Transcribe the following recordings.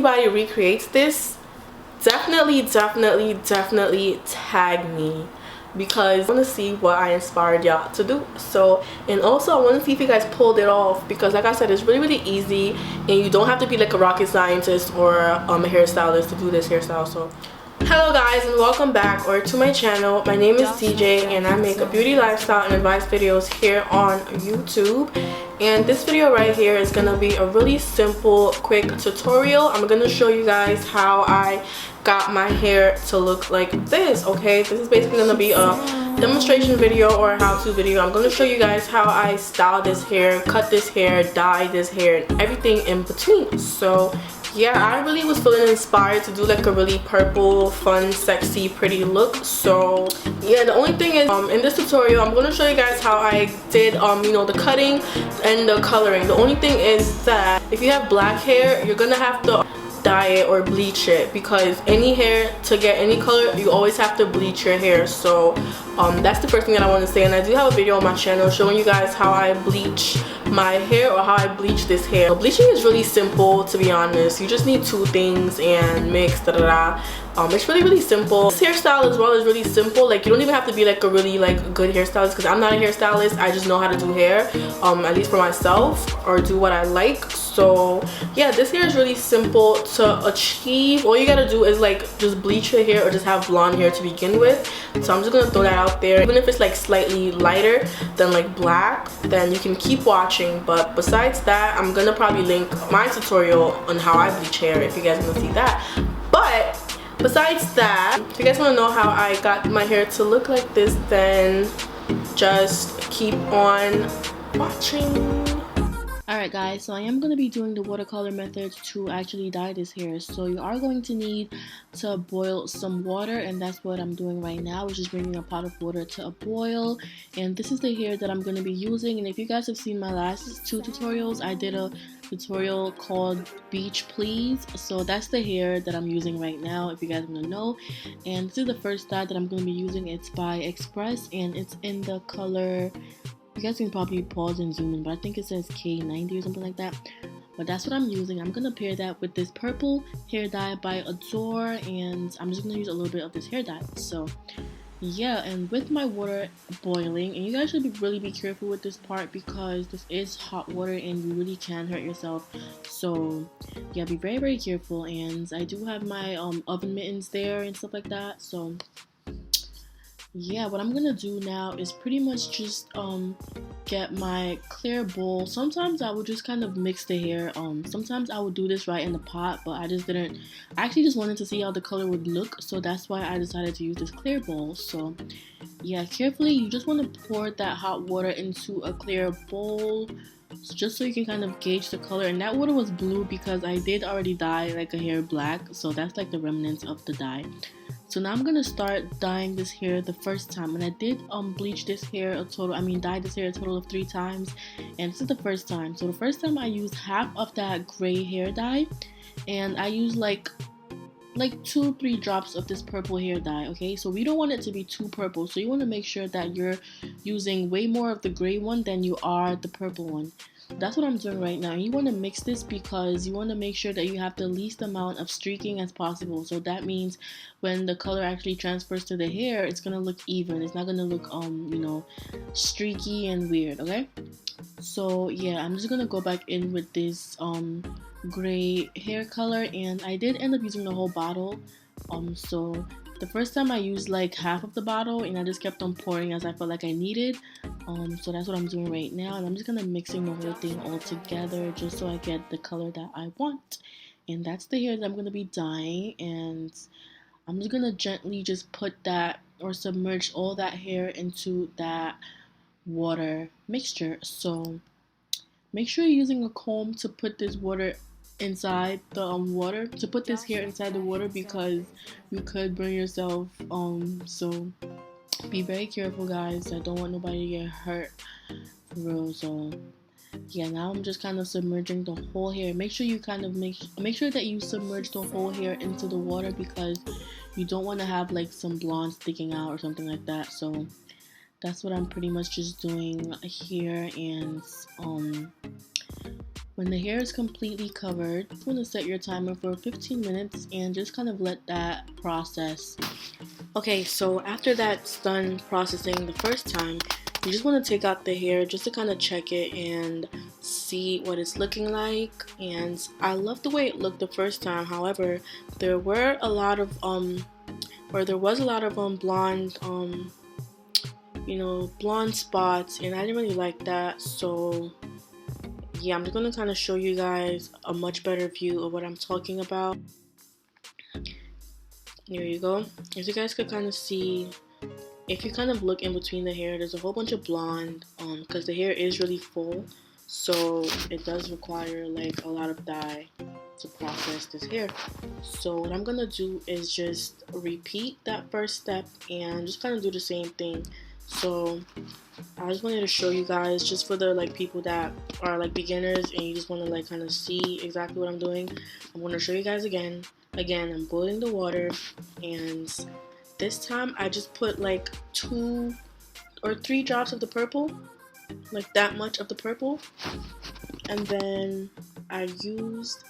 anybody recreates this, definitely tag me, because I want to see what I inspired y'all to do. So, and also I want to see if you guys pulled it off, because like I said, it's really easy, and you don't have to be like a rocket scientist or a hairstylist to do this hairstyle. So hello guys, and welcome back or to my channel. My name is TJ, and I make a beauty, lifestyle, and advice videos here on YouTube. And this video right here is gonna be a really simple, quick tutorial. I'm gonna show you guys how I got my hair to look like this. Okay, this is basically gonna be a demonstration video or a how-to video. I'm gonna show you guys how I style this hair, cut this hair, dye this hair, and everything in between. So yeah, I really was feeling inspired to do like a really purple, fun, sexy, pretty look. So yeah, the only thing is in this tutorial I'm going to show you guys how I did you know, the cutting and the coloring. The only thing is that if you have black hair, you're gonna have to dye it or bleach it, because any hair, to get any color, you always have to bleach your hair. So that's the first thing that I want to say. And I do have a video on my channel showing you guys how I bleach my hair, or how I bleach this hair. Bleaching is really simple, to be honest. You just need two things and mix, it's really simple. This hairstyle as well is really simple. Like, you don't even have to be like a really like good hairstylist, because I'm not a hairstylist. I just know how to do hair, at least for myself, or do what I like. So yeah, this hair is really simple to achieve. All you gotta do is like just bleach your hair, or just have blonde hair to begin with. So I'm just gonna throw that out there. Even if it's like slightly lighter than like black, then you can keep watching. But besides that, I'm gonna probably link my tutorial on how I bleach hair if you guys want to see that. But besides that, if you guys want to know how I got my hair to look like this, then just keep on watching. Alright guys, so I am going to be doing the watercolor method to actually dye this hair. So you are going to need to boil some water, and that's what I'm doing right now, which is bringing a pot of water to a boil. And this is the hair that I'm going to be using. And if you guys have seen my last two tutorials, I did a tutorial called Beach Please. So that's the hair that I'm using right now, if you guys want to know. And this is the first dye that I'm going to be using. It's by Express, and it's in the color, you guys can probably pause and zoom in, but I think it says K90 or something like that. But that's what I'm using. I'm gonna pair that with this purple hair dye by Adore, and I'm just gonna use a little bit of this hair dye. So yeah, and with my water boiling, and you guys should really be careful with this part, because this is hot water and you really can hurt yourself. So yeah, be very careful. And I do have my oven mittens there and stuff like that. So yeah, what I'm gonna do now is pretty much just get my clear bowl. Sometimes I would just kind of mix the hair. Sometimes I would do this right in the pot, but I just didn't. I actually just wanted to see how the color would look, so that's why I decided to use this clear bowl. So yeah, carefully, you just want to pour that hot water into a clear bowl, just so you can kind of gauge the color. And that water was blue because I did already dye like a hair black, so that's like the remnants of the dye. So now I'm gonna start dyeing this hair the first time, and I did bleach this hair dye this hair a total of 3 times, and this is the first time. So the first time I used half of that gray hair dye, and I used like 2-3 drops of this purple hair dye. Okay, so we don't want it to be too purple, so you want to make sure that you're using way more of the gray one than you are the purple one. That's what I'm doing right now. You want to mix this because you want to make sure that you have the least amount of streaking as possible. So that means when the color actually transfers to the hair, it's gonna look even. It's not gonna look you know, streaky and weird. Okay, so yeah, I'm just gonna go back in with this gray hair color, and I did end up using the whole bottle. So the first time I used like half of the bottle, and I just kept on pouring as I felt like I needed. So that's what I'm doing right now, and I'm just gonna mixing the whole thing all together just so I get the color that I want. And that's the hair that I'm gonna be dyeing, and I'm just gonna gently just put that, or submerge all that hair into that water mixture. So make sure you're using a comb to put this water inside the water, to put this hair inside the water, because you could burn yourself. So be very careful, guys. I don't want nobody to get hurt for real. So yeah, now I'm just kind of submerging the whole hair. Make sure you kind of make sure that you submerge the whole hair into the water, because you don't want to have like some blonde sticking out or something like that. So that's what I'm pretty much just doing here. And When the hair is completely covered, you want to set your timer for 15 minutes and just kind of let that process. Okay, so after that's done processing the first time, you just want to take out the hair just to kind of check it and see what it's looking like. And I love the way it looked the first time. However, there were a lot of there was a lot of blonde blonde spots, and I didn't really like that. So yeah, I'm just gonna kind of show you guys a much better view of what I'm talking about. There you go. As you guys could kind of see, if you kind of look in between the hair, there's a whole bunch of blonde because the hair is really full, so it does require like a lot of dye to process this hair. So what I'm gonna do is just repeat that first step and just kind of do the same thing. So I just wanted to show you guys, just for the like people that are like beginners and you just want to like kind of see exactly what I'm doing. I'm going to show you guys again. I'm boiling the water, and this time I just put like 2 or 3 drops of the purple, like that much of the purple, and then I used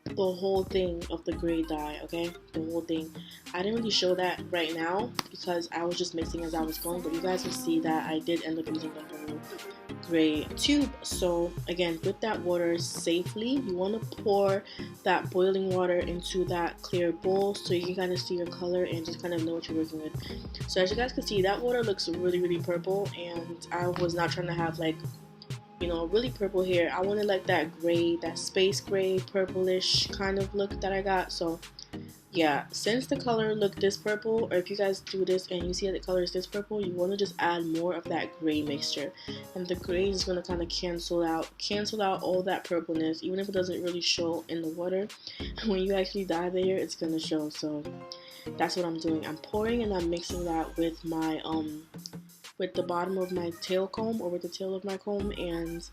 the whole thing of the gray dye, okay? The whole thing. I didn't really show that right now because I was just mixing as I was going, but you guys will see that I did end up using the whole gray tube. So again, with that water safely, you want to pour that boiling water into that clear bowl so you can kind of see your color and just kind of know what you're working with. So as you guys can see, that water looks really, really purple, and I was not trying to have like, you know, really purple hair. I wanted like that gray, that space gray, purplish kind of look that I got. So yeah, since the color looked this purple, or if you guys do this and you see that the color is this purple, you want to just add more of that gray mixture, and the gray is going to kind of cancel out all that purpleness, even if it doesn't really show in the water. When you actually dye the hair, it's going to show. So that's what I'm doing. I'm pouring and I'm mixing that with my with the bottom of my tail comb, or with the tail of my comb. And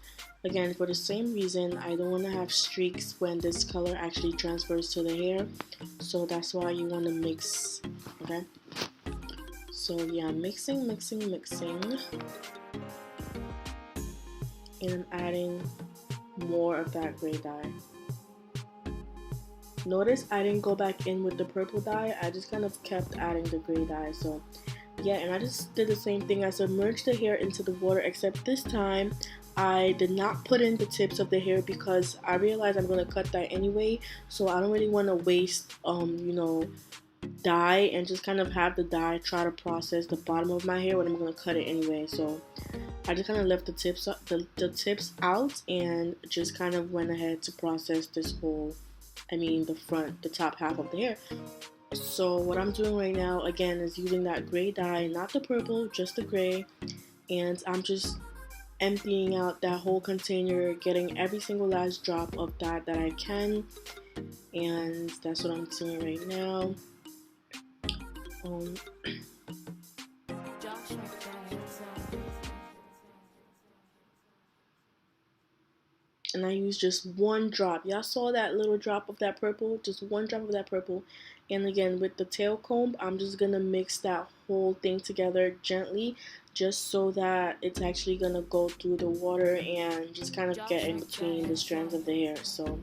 again, for the same reason, I don't want to have streaks when this color actually transfers to the hair, so that's why you want to mix. Okay, so yeah, mixing, and I'm adding more of that gray dye. Notice I didn't go back in with the purple dye, I just kind of kept adding the gray dye. So yeah, and I just did the same thing. I submerged the hair into the water, except this time I did not put in the tips of the hair because I realized I'm going to cut that anyway, so I don't really want to waste dye and just kind of have the dye try to process the bottom of my hair when I'm going to cut it anyway. So I just kind of left the tips out and just kind of went ahead to process this whole, the top half of the hair. So what I'm doing right now, again, is using that gray dye, not the purple, just the gray, and I'm just emptying out that whole container, getting every single last drop of that I can, and that's what I'm doing right now. And I used just 1 drop. Y'all saw that little drop of that purple? Just 1 drop of that purple. And again, with the tail comb, I'm just going to mix that whole thing together gently, just so that it's actually going to go through the water and just kind of get in between the strands of the hair. So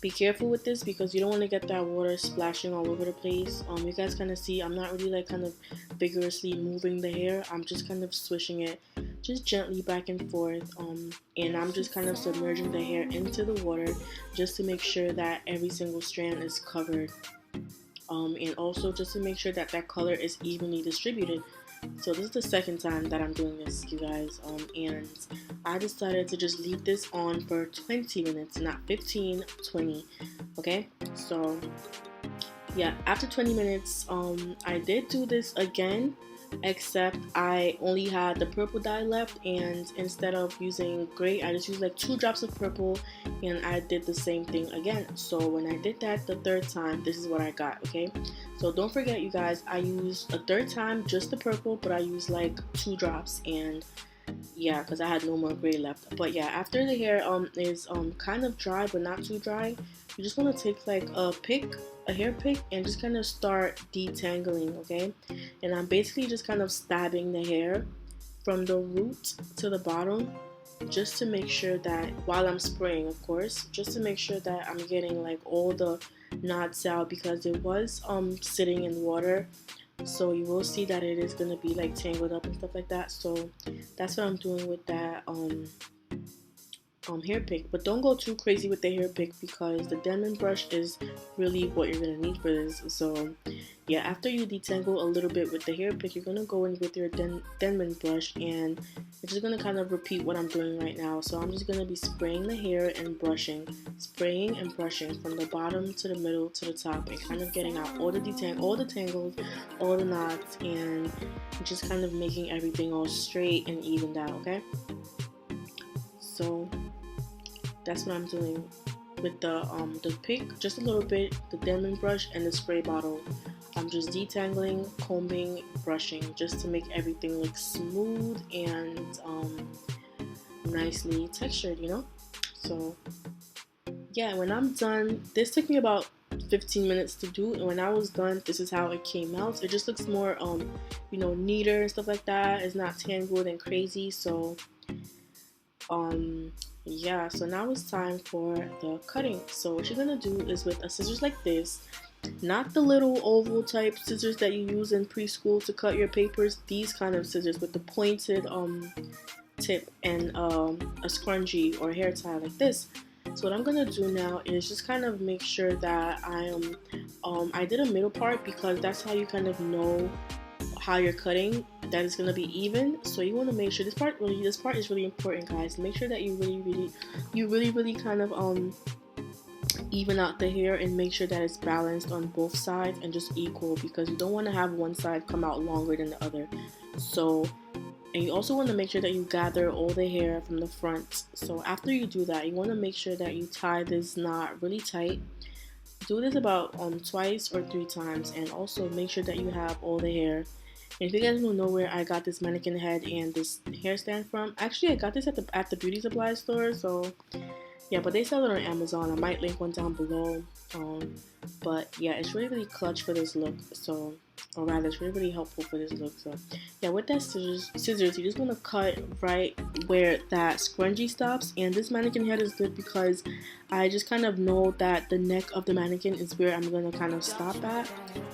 be careful with this because you don't want to get that water splashing all over the place. You guys kind of see I'm not really like kind of vigorously moving the hair. I'm just kind of swishing it just gently back and forth, and I'm just kind of submerging the hair into the water just to make sure that every single strand is covered, and also just to make sure that that color is evenly distributed. So this is the second time that I'm doing this, you guys, and I decided to just leave this on for 20 minutes, not 15, 20, okay? So yeah, after 20 minutes, I did do this again, except I only had the purple dye left, and instead of using gray, I just used like 2 drops of purple, and I did the same thing again. So when I did that the third time, this is what I got, okay? So don't forget, you guys, I used a third time just the purple, but I used like 2 drops, and yeah, because I had no more gray left. But yeah, after the hair is kind of dry but not too dry, you just want to take like a hair pick, and just kind of start detangling, okay? And I'm basically just kind of stabbing the hair from the root to the bottom, just to make sure that while I'm spraying, of course, just to make sure that I'm getting like all the knots out, because it was sitting in water, so you will see that it is gonna be like tangled up and stuff like that. So that's what I'm doing with that hair pick. But don't go too crazy with the hair pick, because the Denman brush is really what you're gonna need for this. So yeah, after you detangle a little bit with the hair pick, you're gonna go in with your Denman brush, and I'm just gonna kind of repeat what I'm doing right now. So I'm just gonna be spraying the hair and brushing, spraying and brushing from the bottom to the middle to the top, and kind of getting out all the tangles, all the knots, and just kind of making everything all straight and evened out. Okay, so that's what I'm doing with the pick, just a little bit, the Denman brush, and the spray bottle. I'm just detangling, combing, brushing, just to make everything look smooth and nicely textured, you know. So yeah, when I'm done, this took me about 15 minutes to do, and when I was done, this is how it came out. So it just looks more you know, neater and stuff like that. It's not tangled and crazy. So yeah, so now it's time for the cutting. So what you're gonna do is, with a scissors like this, not the little oval type scissors that you use in preschool to cut your papers, these kind of scissors with the pointed tip and a scrunchie or hair tie like this. So what I'm gonna do now is just kind of make sure that I did a middle part, because that's how you kind of know how you're cutting, that it's gonna be even. So you want to make sure this part is really important, guys. Make sure that you really kind of even out the hair, and make sure that it's balanced on both sides and just equal, because you don't want to have one side come out longer than the other. So, and you also want to make sure that you gather all the hair from the front. So after you do that, you want to make sure that you tie this knot really tight. Do this about twice or 3 times, and also make sure that you have all the hair. And if you guys don't know where I got this mannequin head and this hair stand from, actually I got this at the beauty supply store. So yeah, but they sell it on Amazon. I might link one down below. But yeah, it's really clutch for this look. So, or rather, it's really helpful for this look. So yeah, with that scissors, you just want to cut right where that scrunchie stops. And this mannequin head is good because I just kind of know that the neck of the mannequin is where I'm gonna kind of stop at.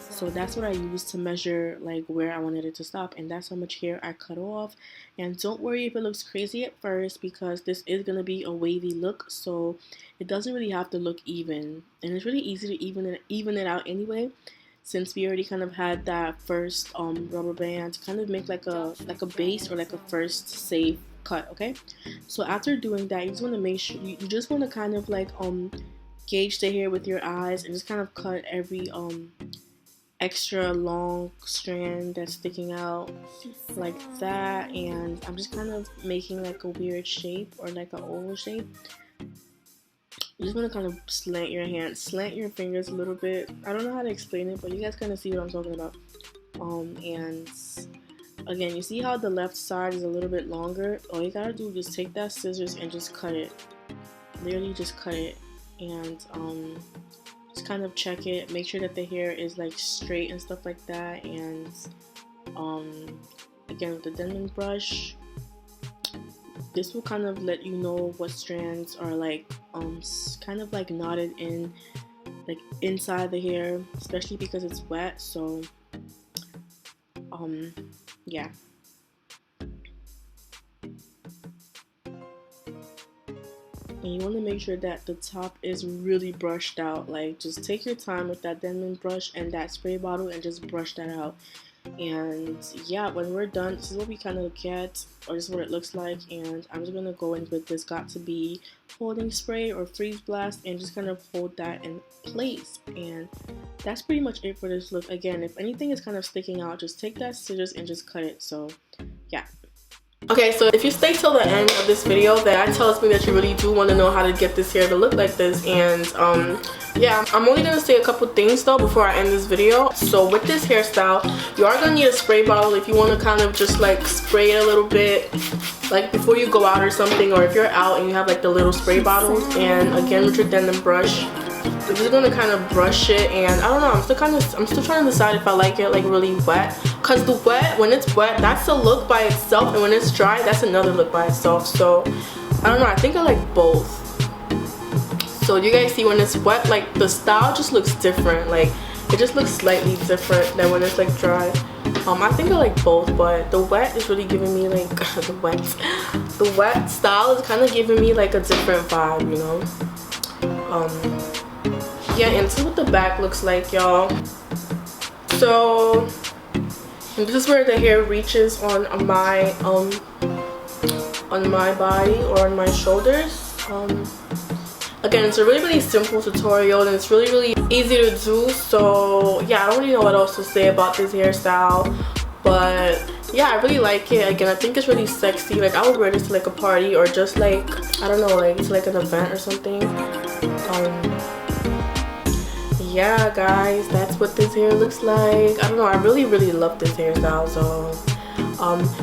So that's what I use to measure like where I wanted it to stop, and that's how much hair I cut off. And don't worry if it looks crazy at first, because this is gonna be a wavy look, so it doesn't really have to look even, and it's really easy to even it out anyway, since we already kind of had that first rubber band to kind of make like a base, or like a first safe cut. Okay, so after doing that, you just want to make sure you just want to kind of like gauge the hair with your eyes, and just kind of cut every extra long strand that's sticking out like that. And I'm just kind of making like a weird shape, or like an oval shape. You just want to kind of slant your fingers a little bit. I don't know how to explain it, but you guys kind of see what I'm talking about. And again, you see how the left side is a little bit longer? All you gotta do is just take that scissors and just cut it. Literally just cut it, and just kind of check it. Make sure that the hair is like straight and stuff like that. And again, with the Denman brush, this will kind of let you know what strands are like kind of like knotted in, like inside the hair, especially because it's wet. So yeah. And you want to make sure that the top is really brushed out. Like, just take your time with that Denman brush and that spray bottle and just brush that out. And yeah, when we're done, this is what we kind of get, or this is what it looks like. And I'm just gonna go in with this Got to Be holding spray or freeze blast, and just kind of hold that in place. And that's pretty much it for this look. Again, if anything is kind of sticking out, just take that scissors and just cut it. So yeah. Okay, so if you stay till the end of this video, that tells me that you really do want to know how to get this hair to look like this. And yeah, I'm only going to say a couple things though before I end this video. So with this hairstyle, you are going to need a spray bottle if you want to kind of just like spray it a little bit, like before you go out or something, or if you're out and you have like the little spray bottles. And again, with your Denman brush, I'm just going to kind of brush it. And I don't know, I'm still trying to decide if I like it like really wet because the wet, when it's wet, that's a look by itself, and when it's dry, that's another look by itself. So I don't know, I think I like both. So you guys see, when it's wet, like the style just looks different. Like it just looks slightly different than when it's like dry. I think I like both, but the wet is really giving me like the wet style is kind of giving me like a different vibe, you know. Yeah, and this is what the back looks like, y'all. So this is where the hair reaches on my body or on my shoulders. Again, it's a really simple tutorial, and it's really easy to do. So yeah, I don't really know what else to say about this hairstyle, but yeah, I really like it. Again, I think it's really sexy. Like I would wear this to like a party, or just like, I don't know, like to like an event or something. Yeah guys, that's what this hair looks like. I don't know, I really love this hairstyle. So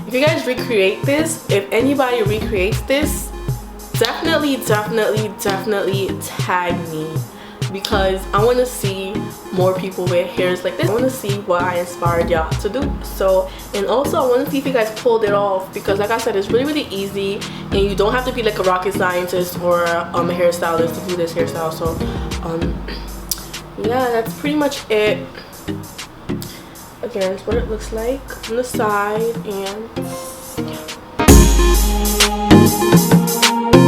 if you guys recreate this, if anybody recreates this, definitely tag me, because I want to see more people with hairs like this. I want to see what I inspired y'all to do. So, and also I want to see if you guys pulled it off, because like I said, it's really easy, and you don't have to be like a rocket scientist or a hairstylist to do this hairstyle. So yeah, that's pretty much it. Again, it's what it looks like on the side, and yeah.